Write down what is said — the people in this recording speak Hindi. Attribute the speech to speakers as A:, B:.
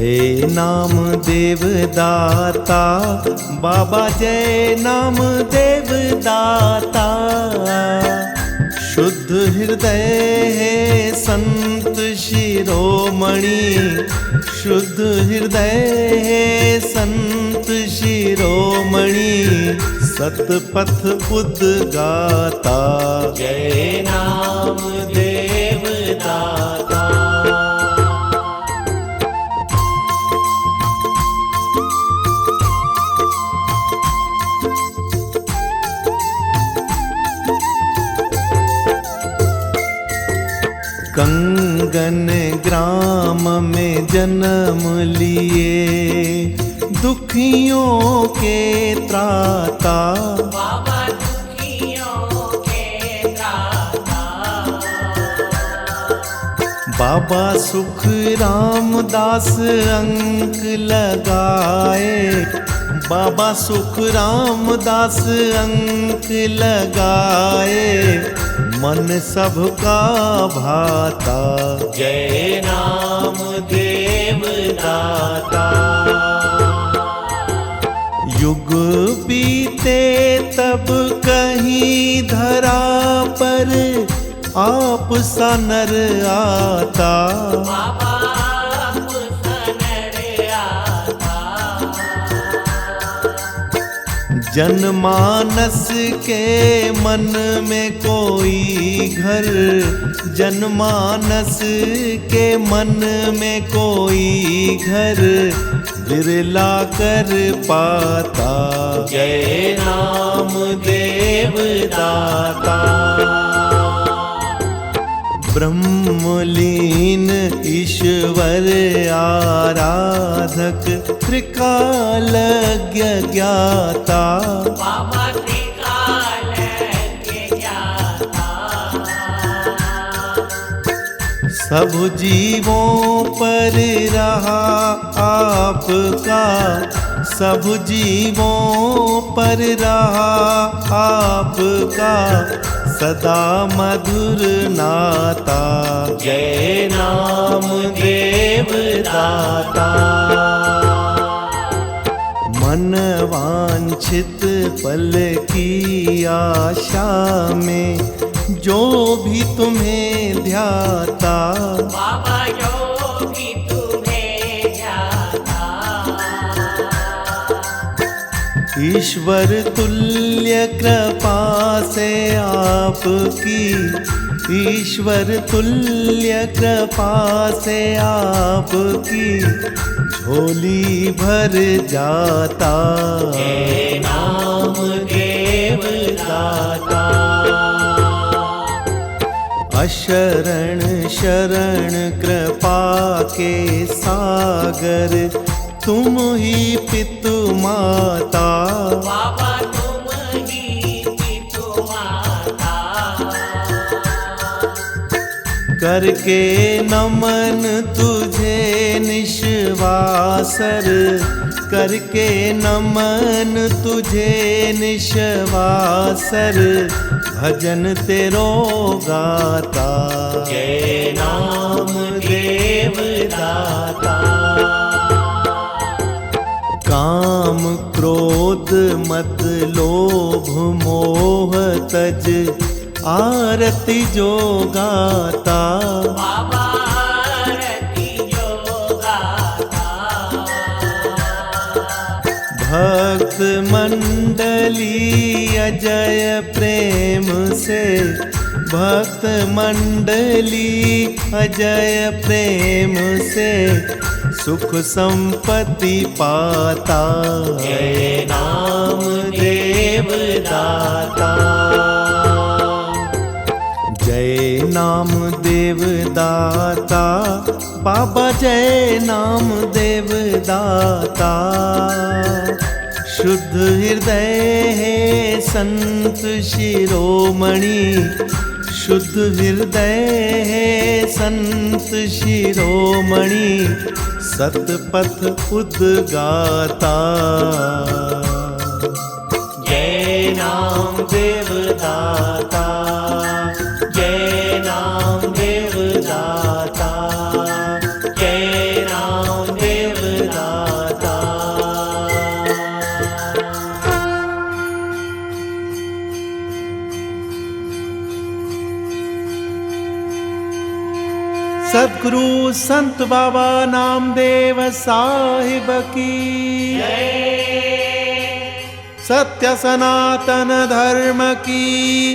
A: जय नाम देव दाता, बाबा जय नाम देव दाता। शुद्ध हृदय है संत शिरोमणि, शुद्ध हृदय है संत शिरोमणि। सतपथ उद्गाता,
B: जय नाम देव दाता।
A: कंगन ग्राम में जन्म लिए, दुखियों के त्राता।
B: बाबा दुखियों के त्राता।
A: बाबा सुख रामदास अंक लगाए, बाबा सुख रामदास अंक लगाए। मन सबका भाता,
B: जय नाम देव दाता।
A: युग बीते तब कहीं धरा पर आप सा नर आता।
B: बाबा आप सनर आता।
A: जनमानस के मन में कोई घर, जनमानस के मन में कोई घर बिरला कर पाता।
B: जय नाम देव दाता।
A: ब्रह्मलीन ईश्वर आराधक, त्रिकालज्ञ ज्ञाता।
B: बाबा त्रिकालज्ञ ज्ञाता।
A: सब जीवों पर रहा आपका, सब जीवों पर रहा आपका सदा मधुर नाता।
B: जय नाम देव दाता।
A: मन वांछित पल की आशा में जो भी तुम्हें ध्याता।
B: बाबा जो भी तुम्हें ध्याता।
A: ईश्वर तुल्य कृपा से आपकी, ईश्वर तुल्य कृपा से आपकी झोली भर जाता।
B: जय नाम देव दाता।
A: अशरण शरण कृपा के सागर, तुम ही पितु माता।
B: बाबा तुम ही पितु माता।
A: करके नमन तुझे निश्वासर, करके नमन तुझे निश्वासर भजन तेरो गाता।
B: जय नाम देव दाता।
A: काम क्रोध मत लोभ मोह तज, आरती जो गाता।
B: बाबा आरती जो गाता।
A: भक्त मंडली अजय प्रेम से, भक्त मंडली अजय प्रेम से सुख संपत्ति पाता।
B: जय नाम देव दाता।
A: जय नाम देव दाता, बाबा जय नाम देव दाता। शुद्ध हृदय है संत शिरोमणि, शुद्ध हृदय है संत शिरोमणि। सतपथ उद्गाता।
B: जय नाम देव दाता। जय नाम देव दाता। जय नाम देव
A: सद्गुरु संत बाबा नामदेव साहिब की, सत्य सनातन धर्म की।